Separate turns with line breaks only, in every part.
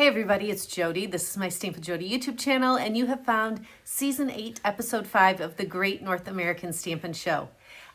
Hey everybody, it's Jodi. This is my Stampin' Jodi YouTube channel, and you have found Season 8, Episode 5 of the Great North American Stampin' Show.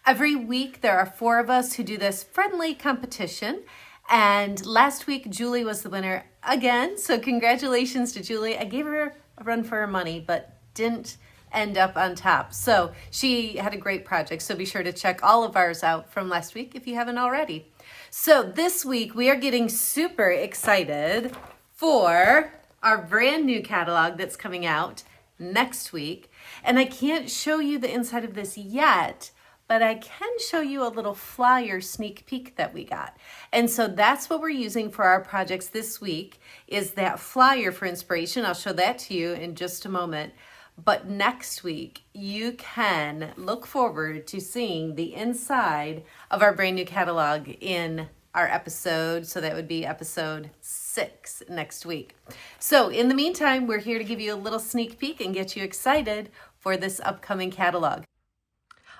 Every week there are 4 of us who do this friendly competition, and last week Julie was the winner again, so congratulations to Julie. I gave her a run for her money, but didn't end up on top. So she had a great project, so be sure to check all of ours out from last week if you haven't already. So this week we are getting super excited for our brand new catalog that's coming out next week. And I can't show you the inside of this yet, but I can show you a little flyer sneak peek that we got. And so that's what we're using for our projects this week, is that flyer for inspiration. I'll show that to you in just a moment. But next week, you can look forward to seeing the inside of our brand new catalog in our episode. So that would be episode 6 next week. So in the meantime, we're here to give you a little sneak peek and get you excited for this upcoming catalog.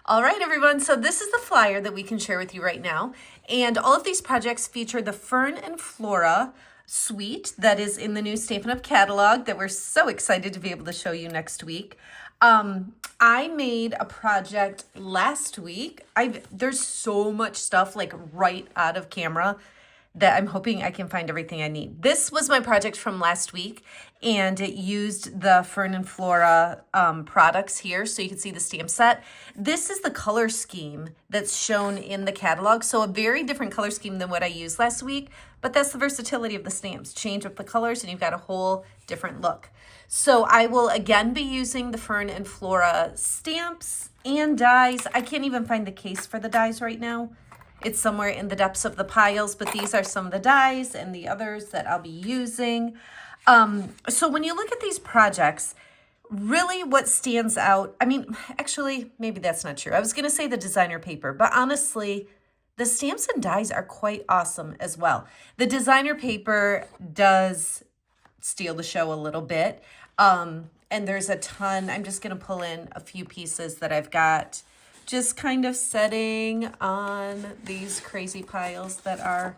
All right, everyone. So this is the flyer that we can share with you right now. And all of these projects feature the Fern and Flora suite that is in the new Stampin' Up! Catalog that we're so excited to be able to show you next week. I made a project last week. There's so much stuff like right out of camera that I'm hoping I can find everything I need. This was my project from last week, and it used the Fern and Flora products here, so you can see the stamp set. This is the color scheme that's shown in the catalog, so a very different color scheme than what I used last week, but that's the versatility of the stamps. Change up the colors and you've got a whole different look. So I will again be using the Fern and Flora stamps and dies. I can't even find the case for the dies right now. It's somewhere in the depths of the piles, but these are some of the dies and the others that I'll be using. So when you look at these projects, really what stands out, I mean, actually, maybe that's not true. I was going to say the designer paper, but honestly, the stamps and dies are quite awesome as well. The designer paper does steal the show a little bit. And there's a ton. I'm just going to pull in a few pieces that I've got just kind of setting on these crazy piles that are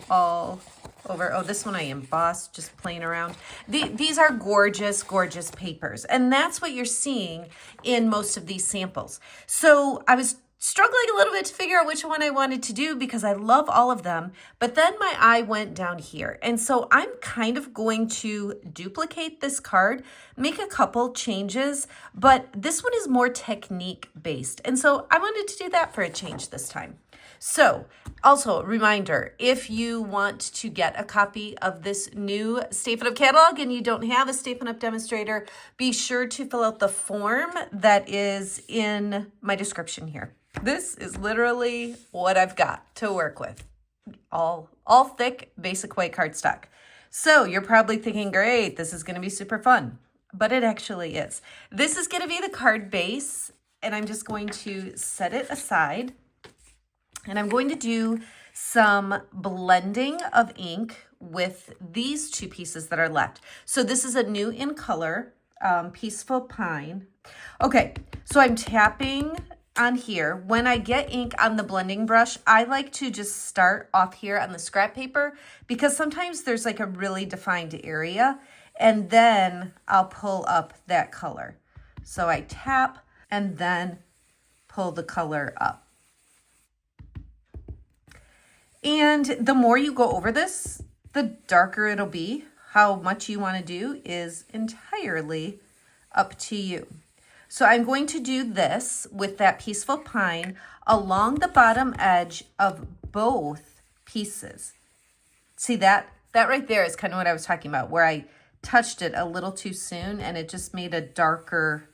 all over. Oh, this one I embossed, just playing around. These are gorgeous, gorgeous papers. And that's what you're seeing in most of these samples. So I was struggling a little bit to figure out which one I wanted to do because I love all of them. But then my eye went down here. And so I'm kind of going to duplicate this card, make a couple changes, but this one is more technique based. And so I wanted to do that for a change this time. So also a reminder, if you want to get a copy of this new Stampin' Up! Catalog and you don't have a Stampin' Up! Demonstrator, be sure to fill out the form that is in my description here. This is literally what I've got to work with. All thick, basic white cardstock. So you're probably thinking, great, this is going to be super fun. But it actually is. This is going to be the card base, and I'm just going to set it aside. And I'm going to do some blending of ink with these 2 pieces that are left. So this is a new in color, Peaceful Pine. Okay, so I'm tapping on here. When I get ink on the blending brush, I like to just start off here on the scrap paper because sometimes there's like a really defined area, and then I'll pull up that color. So I tap and then pull the color up. And the more you go over this, the darker it'll be. How much you want to do is entirely up to you. So I'm going to do this with that Peaceful Pine along the bottom edge of both pieces. See that? That right there is kind of what I was talking about, where I touched it a little too soon and it just made a darker,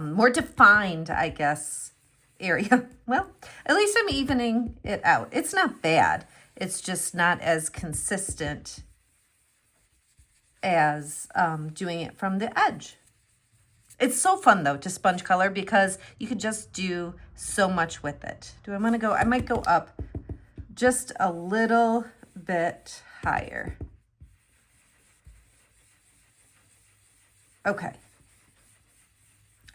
more defined, I guess, area. Well, at least I'm evening it out. It's not bad. It's just not as consistent as doing it from the edge. It's so fun, though, to sponge color because you could just do so much with it. Do I want to go? I might go up just a little bit higher. Okay.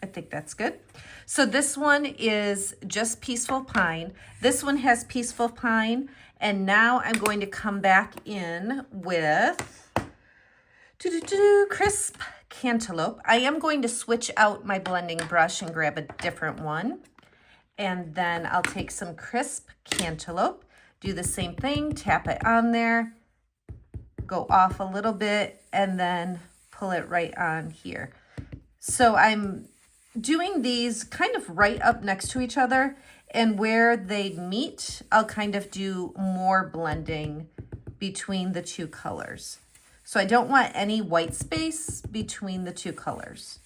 I think that's good. So this one is just Peaceful Pine. This one has Peaceful Pine. And now I'm going to come back in with Crisp Cantaloupe. I am going to switch out my blending brush and grab a different one. And then I'll take some Crisp Cantaloupe, do the same thing, tap it on there, go off a little bit, and then pull it right on here. So I'm doing these kind of right up next to each other, and where they meet, I'll kind of do more blending between the two colors. So I don't want any white space between the two colors.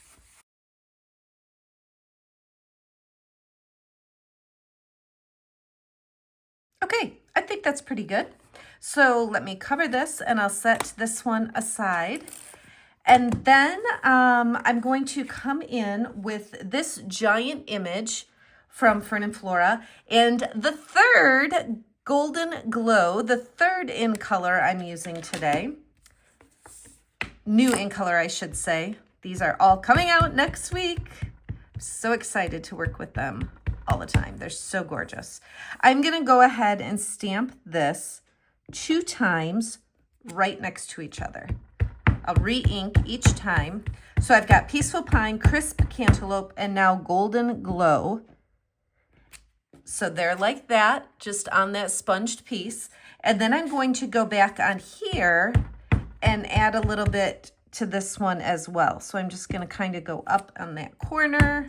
Okay, I think that's pretty good. So let me cover this and I'll set this one aside. And then I'm going to come in with this giant image from Fern Flora and the third Golden Glow, the third in color I'm using today. New in color, I should say. These are all coming out next week. I'm so excited to work with them all the time. They're so gorgeous. I'm going to go ahead and stamp this 2 times right next to each other. I'll re-ink each time. So I've got Peaceful Pine, Crisp Cantaloupe, and now Golden Glow. So they're like that, just on that sponged piece. And then I'm going to go back on here and add a little bit to this one as well. So I'm just going to kind of go up on that corner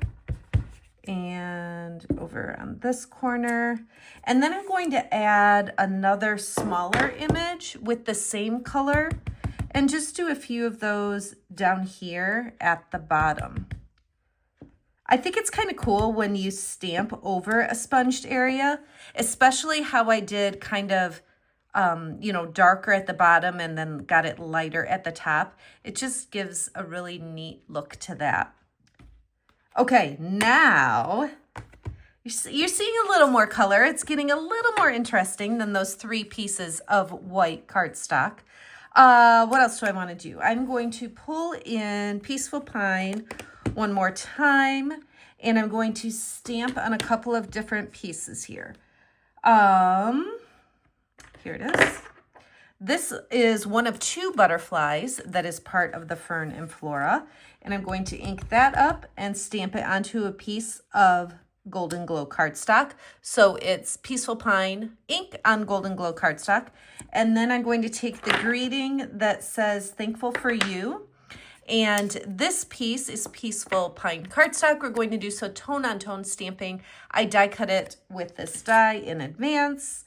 and over on this corner. And then I'm going to add another smaller image with the same color and just do a few of those down here at the bottom. I think it's kind of cool when you stamp over a sponged area, especially how I did kind of, darker at the bottom and then got it lighter at the top. It just gives a really neat look to that. Okay, now you're seeing a little more color. It's getting a little more interesting than those 3 pieces of white cardstock. What else do I want to do? I'm going to pull in Peaceful Pine one more time, and I'm going to stamp on a couple of different pieces here. Here it is. This is one of 2 butterflies that is part of the Fern Flora, and I'm going to ink that up and stamp it onto a piece of Golden Glow cardstock. So it's Peaceful Pine ink on Golden Glow cardstock. And then I'm going to take the greeting that says Thankful for You. And this piece is Peaceful Pine cardstock. We're going to do so tone on tone stamping. I die cut it with this die in advance.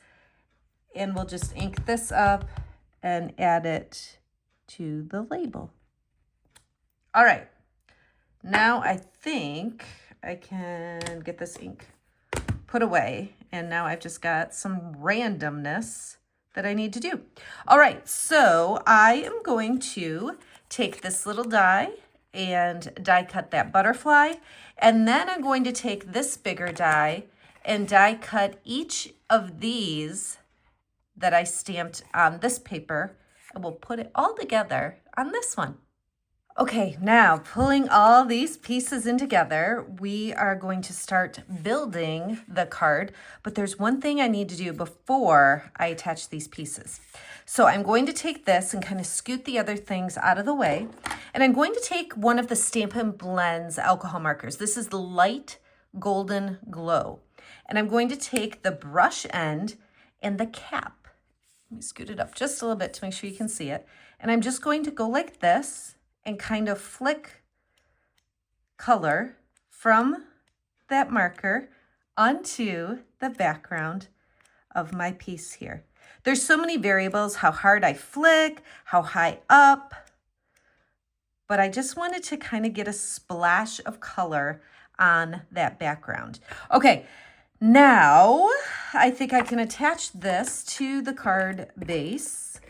And we'll just ink this up and add it to the label. All right. Now I think I can get this ink put away. And now I've just got some randomness that I need to do. All right, so I am going to take this little die and die cut that butterfly. And then I'm going to take this bigger die and die cut each of these that I stamped on this paper. And we'll put it all together on this one. Okay, now pulling all these pieces in together, we are going to start building the card, but there's one thing I need to do before I attach these pieces. So I'm going to take this and kind of scoot the other things out of the way, and I'm going to take one of the Stampin' Blends alcohol markers. This is the light Golden Glow, and I'm going to take the brush end and the cap. Let me scoot it up just a little bit to make sure you can see it, and I'm just going to go like this and kind of flick color from that marker onto the background of my piece here. There's so many variables, how hard I flick, how high up, but I just wanted to kind of get a splash of color on that background. Okay, now I think I can attach this to the card base.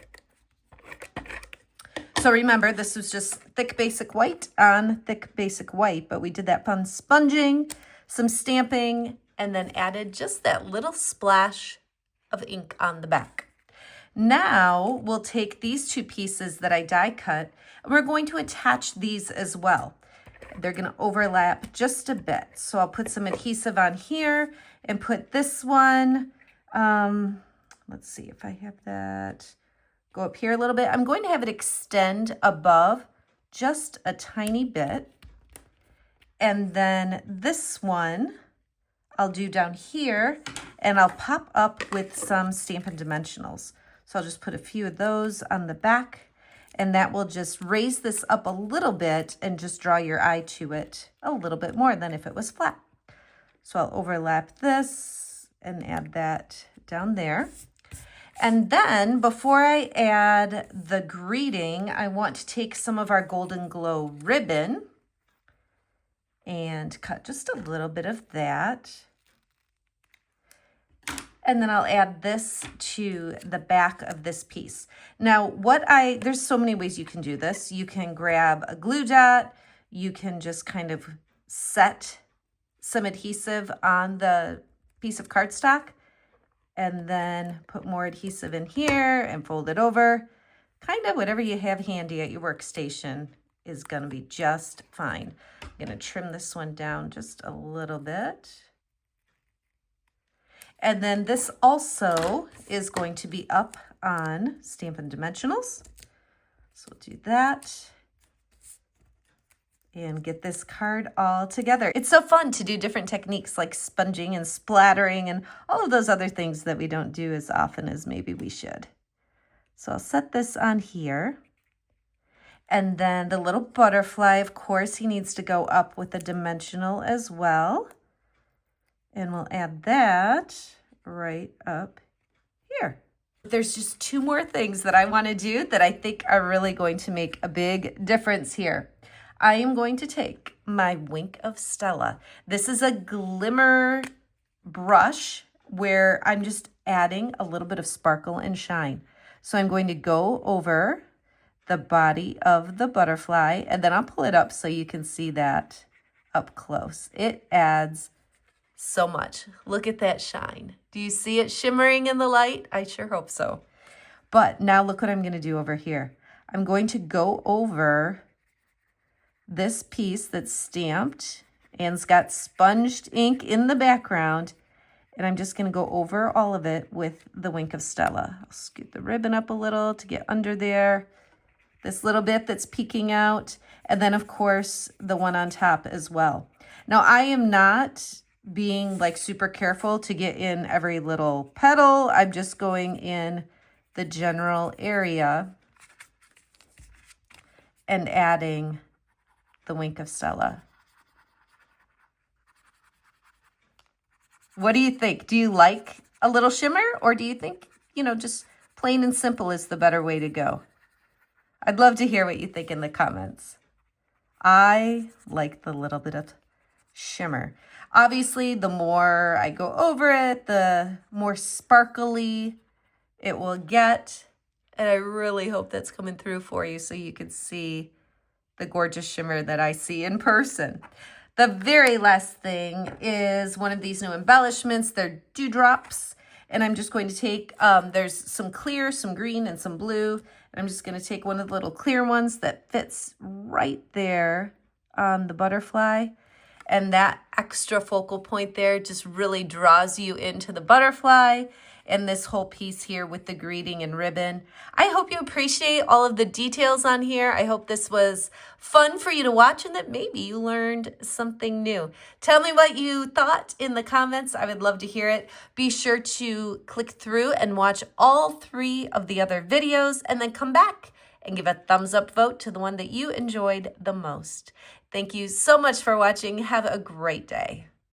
So remember, this was just thick basic white on thick basic white, but we did that fun sponging, some stamping, and then added just that little splash of ink on the back. Now we'll take these 2 pieces that I die cut, and we're going to attach these as well. They're going to overlap just a bit. So I'll put some adhesive on here and put this one, let's see if I have that go up here a little bit. I'm going to have it extend above just a tiny bit. And then this one I'll do down here, and I'll pop up with some Stampin' Dimensionals. So I'll just put a few of those on the back, and that will just raise this up a little bit and just draw your eye to it a little bit more than if it was flat. So I'll overlap this and add that down there. And then before I add the greeting, I want to take some of our Golden Glow ribbon and cut just a little bit of that. And then I'll add this to the back of this piece. Now, there's so many ways you can do this. You can grab a glue dot. You can just kind of set some adhesive on the piece of cardstock and then put more adhesive in here and fold it over. Kind of whatever you have handy at your workstation is gonna be just fine. I'm gonna trim this one down just a little bit. And then this also is going to be up on Stampin' Dimensionals. So we'll do that and get this card all together. It's so fun to do different techniques like sponging and splattering and all of those other things that we don't do as often as maybe we should. So I'll set this on here. And then the little butterfly, of course, he needs to go up with a dimensional as well. And we'll add that right up here. There's just two more things that I want to do that I think are really going to make a big difference here. I am going to take my Wink of Stella. This is a glimmer brush where I'm just adding a little bit of sparkle and shine. So I'm going to go over the body of the butterfly, and then I'll pull it up so you can see that up close. It adds so much. Look at that shine. Do you see it shimmering in the light? I sure hope so. But now look what I'm going to do over here. I'm going to go over this piece that's stamped and it's got sponged ink in the background, and I'm just going to go over all of it with the Wink of Stella. I'll scoot the ribbon up a little to get under there. This little bit that's peeking out, and then of course the one on top as well. Now I am not being like super careful to get in every little petal. I'm just going in the general area and adding the Wink of Stella. What do you think? Do you like a little shimmer, or do you think, just plain and simple is the better way to go? I'd love to hear what you think in the comments. I like the little bit of shimmer. Obviously, the more I go over it, the more sparkly it will get. And I really hope that's coming through for you so you can see the gorgeous shimmer that I see in person. The very last thing is one of these new embellishments. They're dewdrops. And I'm just going to take, there's some clear, some green, and some blue. And I'm just going to take one of the little clear ones that fits right there on the butterfly. And that extra focal point there just really draws you into the butterfly and this whole piece here with the greeting and ribbon. I hope you appreciate all of the details on here. I hope this was fun for you to watch and that maybe you learned something new. Tell me what you thought in the comments. I would love to hear it. Be sure to click through and watch all 3 of the other videos and then come back and give a thumbs up vote to the one that you enjoyed the most. Thank you so much for watching. Have a great day.